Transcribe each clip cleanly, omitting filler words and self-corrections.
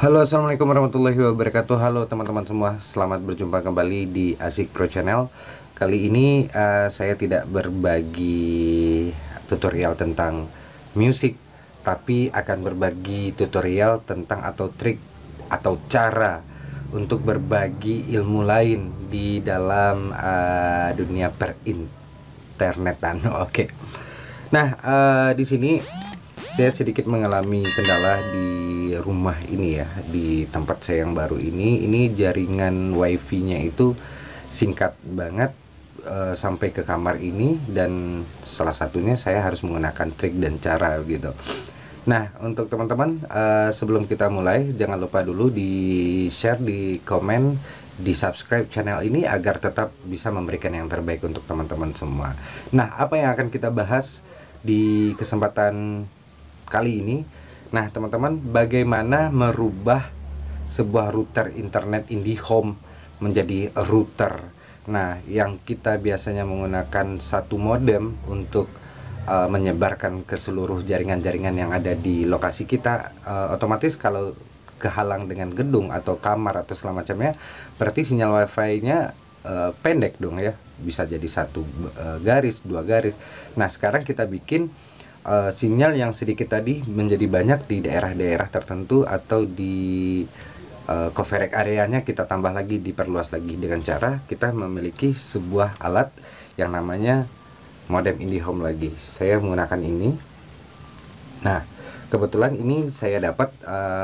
Halo, assalamualaikum warahmatullahi wabarakatuh. Halo teman-teman semua, selamat berjumpa kembali di Asik Pro Channel. Kali ini saya tidak berbagi tutorial tentang musik, tapi akan berbagi tutorial tentang atau trik atau cara untuk berbagi ilmu lain di dalam dunia perinternetan. Oke. Nah, di sini saya sedikit mengalami kendala di rumah ini ya, di tempat saya yang baru ini. Ini jaringan wifi-nya itu singkat banget sampai ke kamar ini, dan salah satunya saya harus menggunakan trik dan cara gitu. Nah, untuk teman-teman, sebelum kita mulai, jangan lupa dulu di share, di komen, di subscribe channel ini agar tetap bisa memberikan yang terbaik untuk teman-teman semua. Nah, apa yang akan kita bahas di kesempatan kali ini? Nah, teman-teman, bagaimana merubah sebuah router internet IndiHome menjadi router. Nah, yang kita biasanya menggunakan satu modem untuk menyebarkan ke seluruh jaringan-jaringan yang ada di lokasi kita, otomatis kalau kehalang dengan gedung atau kamar atau segala macamnya, berarti sinyal wifi-nya pendek dong ya, bisa jadi satu garis, dua garis. Nah, sekarang kita bikin sinyal yang sedikit tadi menjadi banyak di daerah-daerah tertentu, atau di coverage areanya kita tambah lagi, diperluas lagi, dengan cara kita memiliki sebuah alat yang namanya modem IndiHome lagi. Saya menggunakan ini. Nah, kebetulan ini saya dapat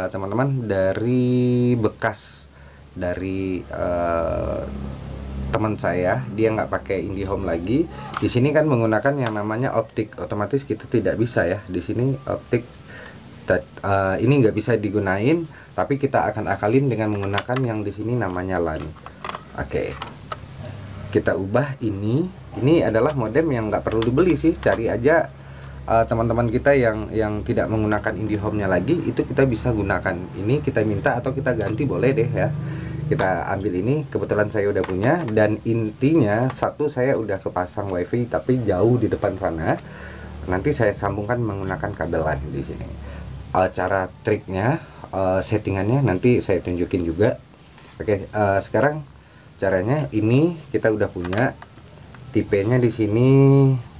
teman-teman dari bekas dari teman saya. Dia nggak pakai IndiHome lagi. Di sini kan menggunakan yang namanya optik, otomatis kita tidak bisa ya di sini optik. Ini nggak bisa digunain, tapi kita akan akalin dengan menggunakan yang di sini namanya LAN. Oke, kita ubah ini. Ini adalah modem yang nggak perlu dibeli sih, cari aja teman-teman kita yang tidak menggunakan IndiHome-nya lagi, itu kita bisa gunakan ini. Kita minta atau kita ganti boleh deh ya. Kita ambil ini, kebetulan saya udah punya, dan intinya satu, saya udah kepasang wifi tapi jauh di depan sana. Nanti saya sambungkan menggunakan kabel LAN di sini. Cara triknya, settingannya nanti saya tunjukin juga. Oke, sekarang caranya ini kita udah punya tipenya di sini.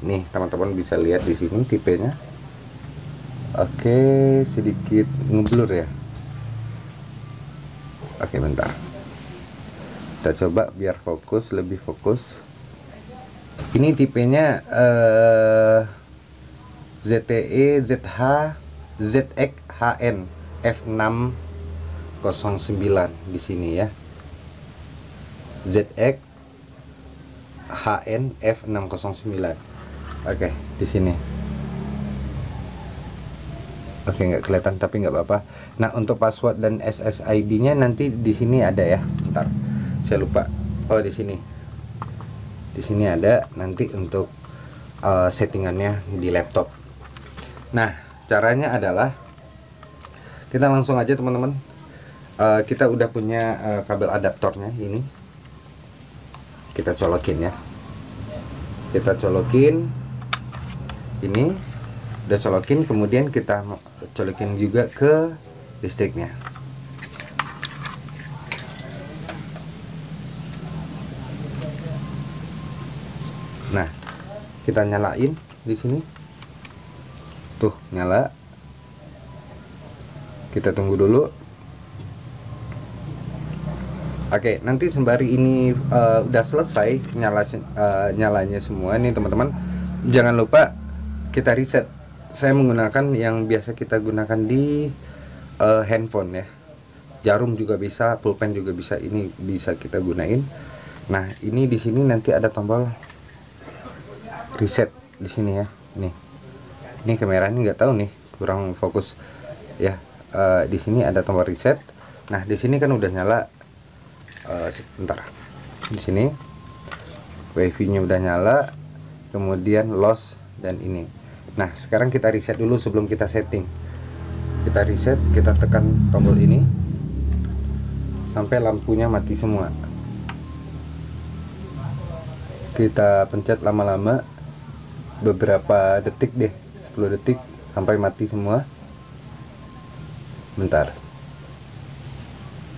Nih, teman-teman bisa lihat di sini tipenya. Oke, sedikit ngeblur ya. Oke, bentar. Kita coba biar fokus, lebih fokus. Ini tipenya ZTE ZH ZX HN F609 di sini ya. ZX HN F609. Oke, di sini. Oke, nggak kelihatan tapi nggak apa-apa. Nah, untuk password dan SSID-nya nanti di sini ada ya. Bentar, saya lupa. Oh, di sini. Di sini ada nanti untuk settingannya di laptop. Nah, caranya adalah kita langsung aja teman-teman. Kita udah punya kabel adaptornya ini. Kita colokin ya. Kita colokin ini. Udah colokin, kemudian kita colokin juga ke listriknya. Nah, kita nyalain di sini. Tuh, nyala. Kita tunggu dulu. Oke, nanti sembari ini udah selesai nyalanya semua nih teman-teman, jangan lupa kita reset. Saya menggunakan yang biasa kita gunakan di handphone ya. Jarum juga bisa, pulpen juga bisa, ini bisa kita gunain. Nah, ini di sini nanti ada tombol reset di sini ya. Ini kameranya nggak tahu nih, kurang fokus ya. Di sini ada tombol reset. Nah, di sini kan udah nyala. Sebentar. Di sini wifi-nya udah nyala, kemudian loss dan ini. Nah, sekarang kita reset dulu sebelum kita setting. Kita reset, kita tekan tombol ini sampai lampunya mati semua. Kita pencet lama-lama, beberapa detik deh, 10 detik sampai mati semua. Bentar.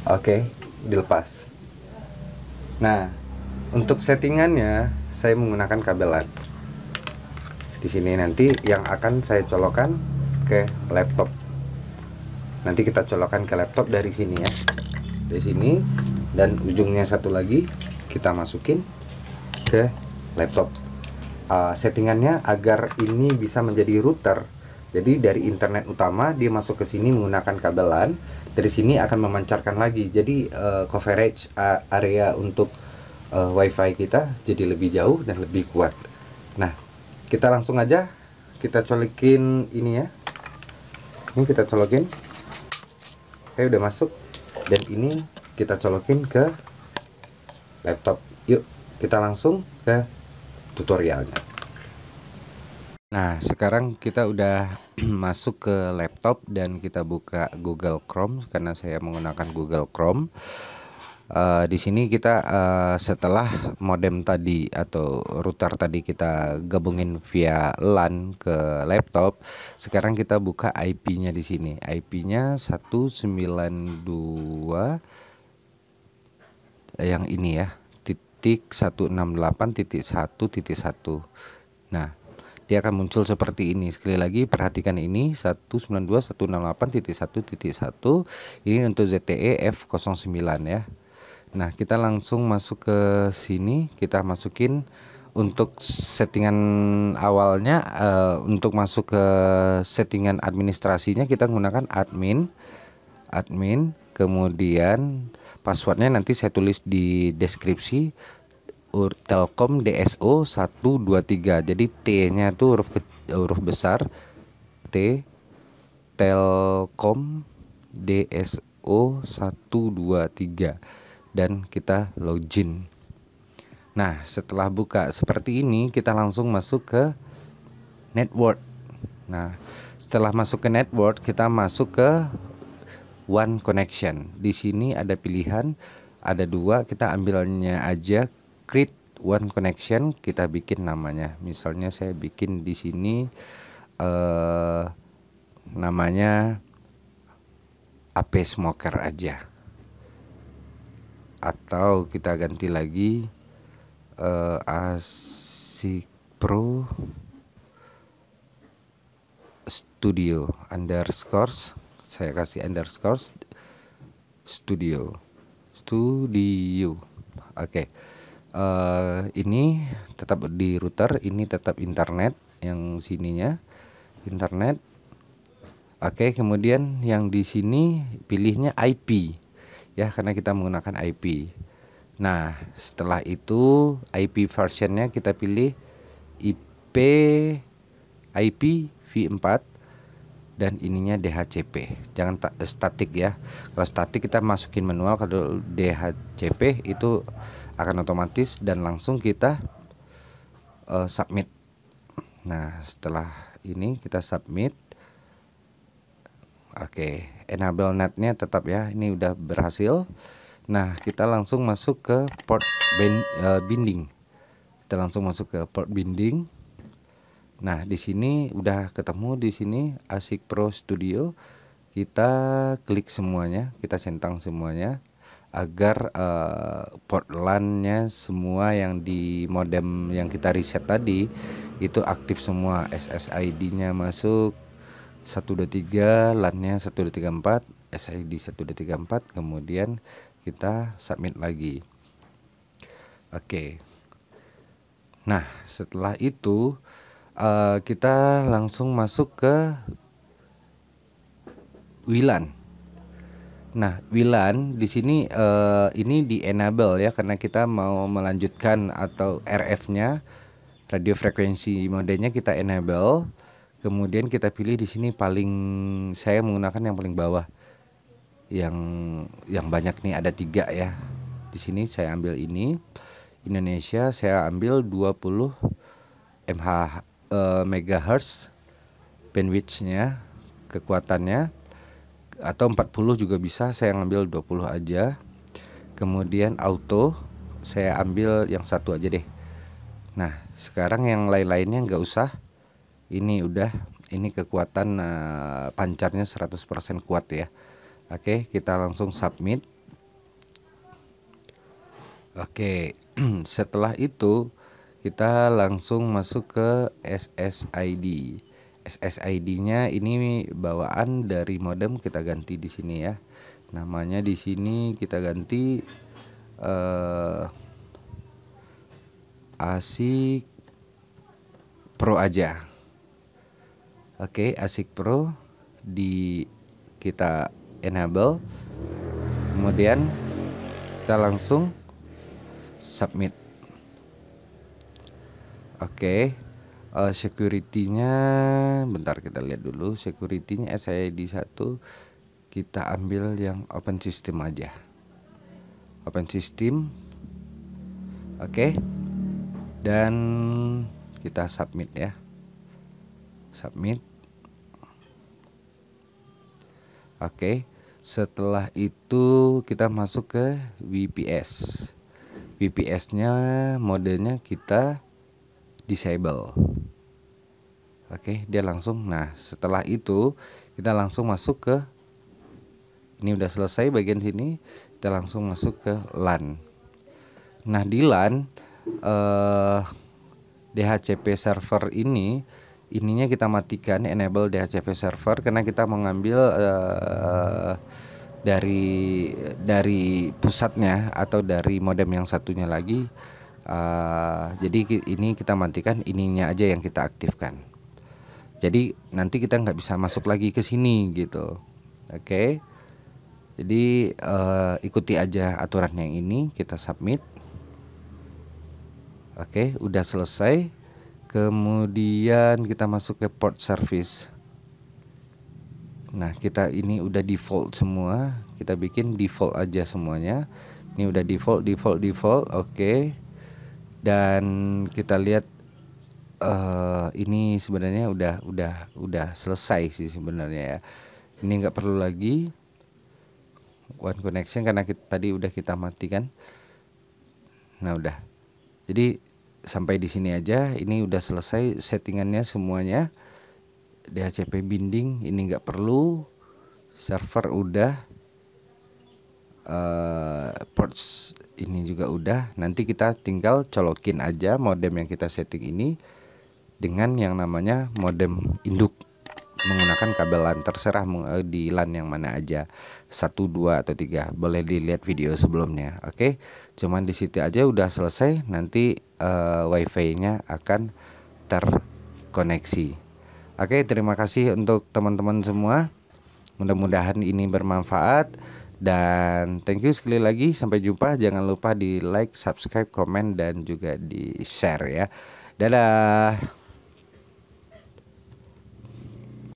Oke, dilepas. Nah, untuk settingannya saya menggunakan kabel LAN. Di sini nanti yang akan saya colokkan ke laptop. Nanti kita colokkan ke laptop dari sini ya. Dari sini, dan ujungnya satu lagi kita masukin ke laptop. Settingannya agar ini bisa menjadi router. Jadi dari internet utama dia masuk ke sini menggunakan kabel LAN. Dari sini akan memancarkan lagi. Jadi coverage area untuk WiFi kita jadi lebih jauh dan lebih kuat. Nah, kita langsung aja kita colokin ini ya. Ini kita colokin. Oke, udah masuk. Dan ini kita colokin ke laptop. Yuk, kita langsung ke tutorialnya. Nah, sekarang kita udah masuk ke laptop dan kita buka Google Chrome karena saya menggunakan Google Chrome. Di sini kita setelah modem tadi atau router tadi kita gabungin via LAN ke laptop, sekarang kita buka IP-nya di sini. IP-nya 192 yang ini ya, .168.1.1. Nah, dia akan muncul seperti ini. Sekali lagi perhatikan ini 192.168.1.1. Ini untuk ZTE F09 ya. Nah, kita langsung masuk ke sini, kita masukin untuk settingan awalnya. Untuk masuk ke settingan administrasinya kita menggunakan admin, kemudian passwordnya nanti saya tulis di deskripsi. Telkom DSO 123. Jadi T-nya tuh huruf besar T, Telkom DSO 123, dan kita login. Nah, setelah buka seperti ini kita langsung masuk ke network. Nah, setelah masuk ke network kita masuk ke One Connection. Di sini ada pilihan, ada dua, kita ambilnya aja create One Connection, kita bikin namanya. Misalnya saya bikin di sini namanya AP Smoker aja. Atau kita ganti lagi Asik Pro Studio underscores, saya kasih underscores studio. Oke. Ini tetap di router, ini tetap internet, yang sininya internet. Oke, kemudian yang di sini pilihnya IP ya, karena kita menggunakan IP. Nah, setelah itu IP versionnya kita pilih IP v4 dan ininya DHCP. Jangan statik ya. Kalau statik kita masukin manual, kalau DHCP itu akan otomatis dan langsung kita submit. Nah, setelah ini kita submit. Oke, enable netnya tetap ya, ini udah berhasil. Nah, kita langsung masuk ke port binding. Kita langsung masuk ke port binding. Nah, di sini udah ketemu, di sini Asik Pro Studio. Kita klik semuanya, kita centang semuanya agar port LAN-nya semua yang di modem yang kita reset tadi itu aktif semua. SSID-nya masuk 123, LAN-nya 1234, SID 1234, kemudian kita submit lagi. Oke. Nah, setelah itu kita langsung masuk ke WLAN. Nah, WLAN di sini ini di enable ya, karena kita mau melanjutkan atau RF-nya, radio frekuensi modenya kita enable. Kemudian kita pilih di sini saya menggunakan yang paling bawah. Yang banyak nih ada 3 ya. Di sini saya ambil ini. Indonesia saya ambil 20 MHz bandwidth-nya, kekuatannya, atau 40 juga bisa, saya ngambil 20 aja. Kemudian auto saya ambil yang 1 aja deh. Nah, sekarang yang lain-lainnya nggak usah. Ini udah, ini kekuatan pancarnya 100% kuat ya. Oke, kita langsung submit. Oke, setelah itu kita langsung masuk ke SSID. SSID-nya ini bawaan dari modem, kita ganti di sini ya. Namanya di sini kita ganti ASIC Pro aja. Oke, ASIC Pro di kita enable. Kemudian kita langsung submit. Oke, security-nya bentar kita lihat dulu. Security-nya SSID 1 kita ambil yang open system aja. Open system. Oke. Dan kita submit ya. Submit. Oke. Setelah itu kita masuk ke VPS. VPS-nya modenya kita disable. Oke, dia langsung. Nah, setelah itu kita langsung masuk ke, ini udah selesai bagian sini, kita langsung masuk ke LAN. Nah, di LAN DHCP server ininya kita matikan, enable DHCP server, karena kita mengambil dari pusatnya atau dari modem yang satunya lagi. Jadi ini kita matikan, ininya aja yang kita aktifkan. Jadi nanti kita nggak bisa masuk lagi ke sini gitu. Oke. Jadi ikuti aja aturan yang ini, kita submit. Oke, udah selesai. Kemudian kita masuk ke port service. Nah, kita ini udah default semua. Kita bikin default aja semuanya. Ini udah default. Oke. Dan kita lihat ini sebenarnya udah selesai sih sebenarnya ya. Ini nggak perlu lagi one connection karena tadi udah kita matikan. Nah, udah. Jadi sampai di sini aja. Ini udah selesai settingannya semuanya. DHCP binding ini nggak perlu, server udah, ports ini juga udah. Nanti kita tinggal colokin aja modem yang kita setting ini dengan yang namanya modem induk menggunakan kabel LAN, terserah di LAN yang mana aja, 1, 2 atau 3. Boleh dilihat video sebelumnya. Oke, cuman di situ aja udah selesai. Nanti wifi-nya akan terkoneksi. Oke, terima kasih untuk teman-teman semua. Mudah-mudahan ini bermanfaat. Dan thank you sekali lagi. Sampai jumpa. Jangan lupa di like, subscribe, komen, dan juga di share ya. Dadah.